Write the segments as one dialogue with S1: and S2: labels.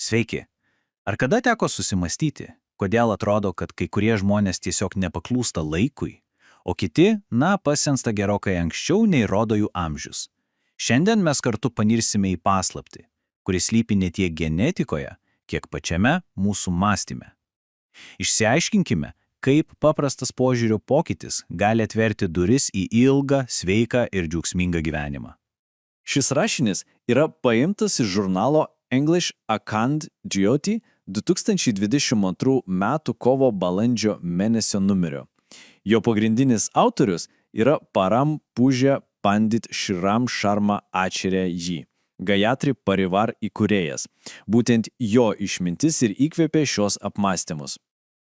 S1: Sveiki. Ar kada teko susimastyti, kodėl atrodo, kad kai kurie žmonės tiesiog nepaklūsta laikui, o kiti, pasensta gerokai anksčiau nei rodo jų amžius? Šiandien mes kartu panirsime į paslaptį, kuris slypi ne tiek genetikoje, kiek pačiame mūsų mąstyme. Išsiaiškinkime, kaip paprastas požiūrio pokytis gali atverti duris į ilgą, sveiką ir džiaugsmingą gyvenimą.
S2: Šis rašinys yra paimtas iš žurnalo English Account Duty 2022 m. kovo-balandžio mėnesio numerio. Jo pagrindinis autorius yra Param Puja Pandit Shriram Sharma Acharya Ji, Gayatri Parivar įkūrėjas. Būtent jo išmintis ir įkvėpė šios apmąstymus.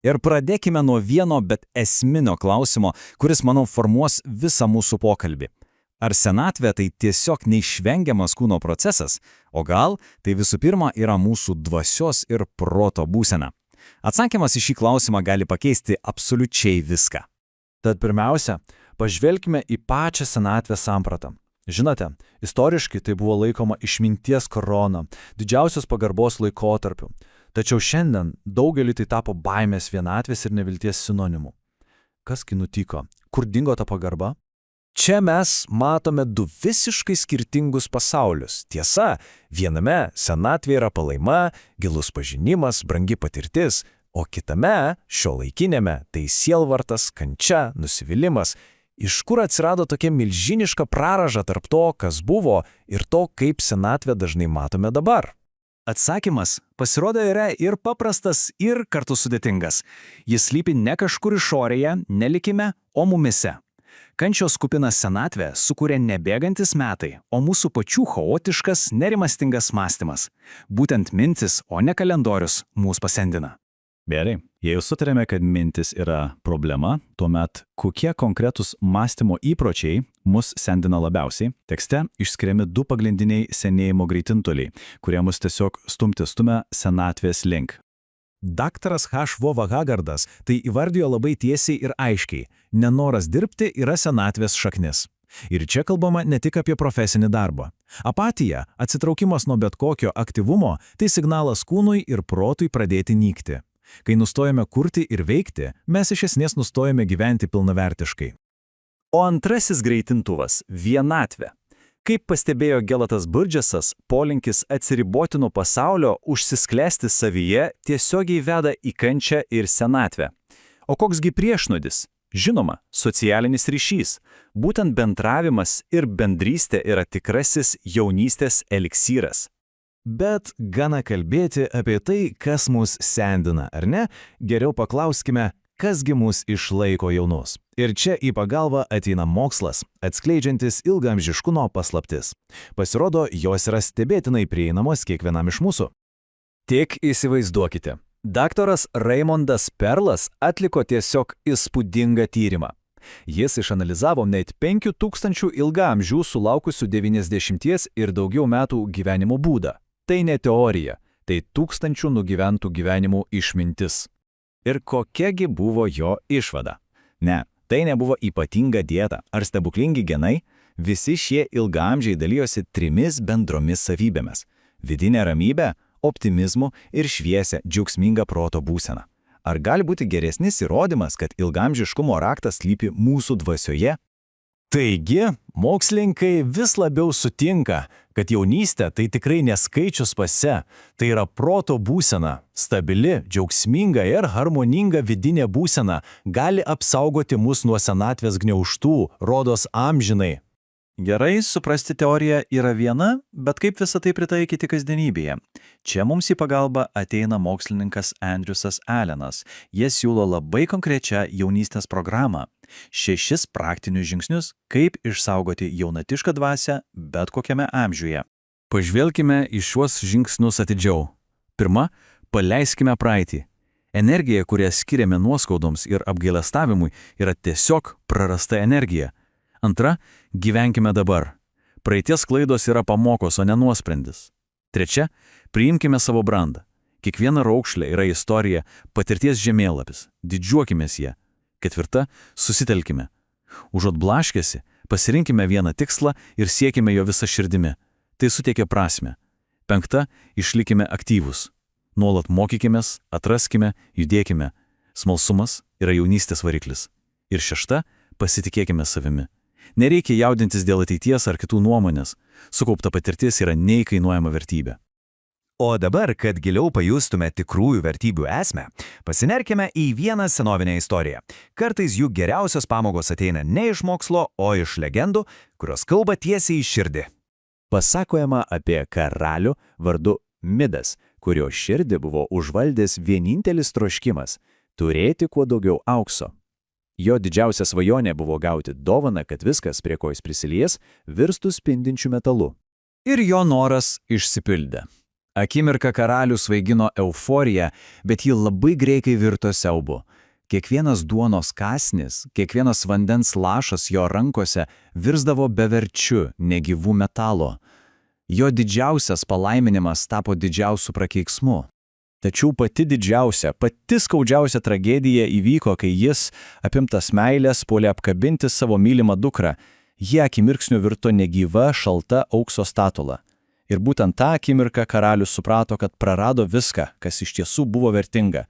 S3: Ir pradėkime nuo vieno, bet esminio klausimo, kuris, manau, formuos visą mūsų pokalbį. Ar senatvė tai tiesiog neišvengiamas kūno procesas, o gal tai visų pirma yra mūsų dvasios ir proto būsena? Atsakymas į šį klausimą gali pakeisti absoliučiai viską.
S2: Tad pirmiausia, pažvelkime į pačią senatvės sampratą. Žinote, istoriškai tai buvo laikoma išminties korona, didžiausios pagarbos laikotarpiu. Tačiau šiandien daugeliui tai tapo baimės, vienatvės ir nevilties sinonimu. Kasgi nutiko? Kur dingo ta pagarba?
S4: Čia mes matome du visiškai skirtingus pasaulius. Tiesa, viename senatvė yra palaima, gilus pažinimas, brangi patirtis, o kitame, šiuolaikinėme, tai sielvartas, kančia, nusivylimas. Iš kur atsirado tokia milžiniška praraža tarp to, kas buvo, ir to, kaip senatvę dažnai matome dabar?
S1: Atsakymas, pasirodo, yra ir paprastas, ir kartu sudėtingas. Jis slypi ne kažkur išorėje, ne likime, o mumise. Kančios kupinas senatvė sukūrė nebėgantis metai, o mūsų pačių chaotiškas, nerimastingas mąstymas. Būtent mintis, o ne kalendorius, mūsų pasendina.
S5: Gerai, jei jau sutarėme, kad mintis yra problema, tuomet kokie konkretūs mąstymo įpročiai mus sendina labiausiai? Tekste išskiriami du pagrindiniai senėjimo greitintoliai, kurie mus tiesiog stumia senatvės link.
S4: Daktaras H. Vova Hagardas tai įvardijo labai tiesiai ir aiškiai. Nenoras dirbti yra senatvės šaknis. Ir čia kalbama ne tik apie profesinį darbą. Apatija, atsitraukimas nuo bet kokio aktyvumo, tai signalas kūnui ir protui pradėti nykti. Kai nustojame kurti ir veikti, mes iš esmės nustojame gyventi pilnavertiškai.
S3: O antrasis greitintuvas – vienatvė. Kaip pastebėjo Gelatas Burgesas, polinkis atsiriboti nuo pasaulio, užsisklęsti savyje tiesiogiai veda į kančią ir senatvę. O koksgi priešnodis? Žinoma, socialinis ryšys. Būtent bendravimas ir bendrystė yra tikrasis jaunystės eliksyras.
S4: Bet gana kalbėti apie tai, kas mus sendina, ar ne? Geriau paklauskime, kasgi mus išlaiko jaunus. Ir čia į pagalbą ateina mokslas, atskleidžiantis ilgaamžiškumo paslaptis. Pasirodo, jos yra stebėtinai prieinamos kiekvienam iš mūsų.
S3: Tik įsivaizduokite. Daktaras Raimondas Perlas atliko tiesiog įspūdingą tyrimą. Jis išanalizavo net 5000 ilgaamžių sulaukusių 90 ir daugiau metų gyvenimo būdą. Tai ne teorija, tai 1000 nugyventų gyvenimų išmintis. Ir kokiagi buvo jo išvada? Ne, tai nebuvo ypatinga dieta ar stebuklingi genai, visi šie ilgaamžiai dalijosi 3 bendromis savybėmis – vidinė ramybė, optimizmu ir šviesią, džiaugsmingą proto būseną. Ar gali būti geresnis įrodymas, kad ilgaamžiškumo raktas slypi mūsų dvasioje?
S4: Taigi, mokslininkai vis labiau sutinka, kad jaunystė tai tikrai neskaičius pase, tai yra proto būsena, stabili, džiaugsminga ir harmoninga vidinė būsena, gali apsaugoti mus nuo senatvės gniaužtų, rodos amžinai.
S2: Gerai, suprasti teoriją yra viena, bet kaip visą tai pritaikyti kasdienybėje? Čia mums į pagalbą ateina mokslininkas Andrewsas Allenas. Jie siūlo labai konkrečią jaunystės programą. 6 praktinius žingsnius, kaip išsaugoti jaunatišką dvasią bet kokiame amžiuje.
S3: Pažvelkime į šiuos žingsnius atidžiau. Pirma, paleiskime praeitį. Energija, kurią skiriame nuoskaudoms ir apgailestavimui, yra tiesiog prarasta energija. Antra, gyvenkime dabar. Praeities klaidos yra pamokos, o ne nuosprendis. Trečia, priimkime savo brandą. Kiekviena raukšlė yra istorija, patirties žemėlapis. Didžiuokimės ją. Ketvirta, susitelkime. Užuot blaškėsi, pasirinkime vieną tikslą ir siekime jo visą širdimi. Tai suteikia prasmę. Penkta, išlikime aktyvūs. Nuolat mokykimės, atraskime, judėkime. Smalsumas yra jaunystės variklis. Ir 6. Pasitikėkime savimi. Nereikia jaudintis dėl ateities ar kitų nuomonės. Sukaupta patirtis yra neįkainuojama vertybė.
S4: O dabar, kad giliau pajustume tikrųjų vertybių esmę, pasinerkime į vieną senovinę istoriją. Kartais jų geriausios pamokos ateina ne iš mokslo, o iš legendų, kurios kalba tiesiai į širdį.
S2: Pasakojama apie karalių vardu Midas, kurio širdį buvo užvaldęs vienintelis troškimas – turėti kuo daugiau aukso. Jo didžiausia svajonė buvo gauti dovaną, kad viskas, prie ko jis prisilies, virstų spindinčiu metalu.
S1: Ir jo noras išsipildė. Akimirką karalių svaigino euforija, bet ji labai greitai virto siaubu. Kiekvienas duonos kąsnis, kiekvienas vandens lašas jo rankose virsdavo beverčiu, negyvų metalo. Jo didžiausias palaiminimas tapo didžiausiu prakeiksmu. Tačiau pati didžiausia, pati skaudžiausia tragedija įvyko, kai jis, apimtas meilės, puolė apkabinti savo mylimą dukrą. Ji akimirksniu virto negyva, šalta aukso statula. Ir būtent tą akimirką karalius suprato, kad prarado viską, kas iš tiesų buvo vertinga.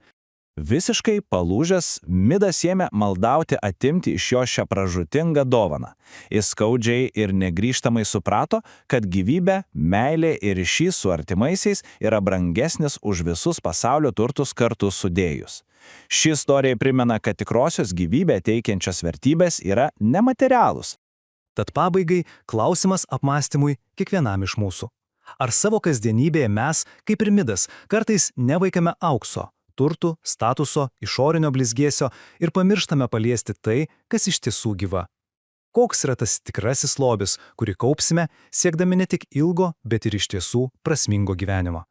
S1: Visiškai palūžęs, Midas ėmė maldauti atimti iš jo šią pražūtingą dovaną. Jis skaudžiai ir negrįžtamai suprato, kad gyvybė, meilė ir ryšys su artimaisiais yra brangesnis už visus pasaulio turtus kartu sudėjus. Ši istorija primena, kad tikrosios gyvybę teikiančios vertybės yra nematerialūs.
S3: Tad pabaigai klausimas apmąstymui kiekvienam iš mūsų. Ar savo kasdienybėje mes, kaip ir Midas, kartais nevaikame aukso, turtų, statuso, išorinio blizgėsio ir pamirštame paliesti tai, kas iš tiesų gyva? Koks yra tas tikrasis lobis, kurį kaupsime, siekdami ne tik ilgo, bet ir iš tiesų prasmingo gyvenimo?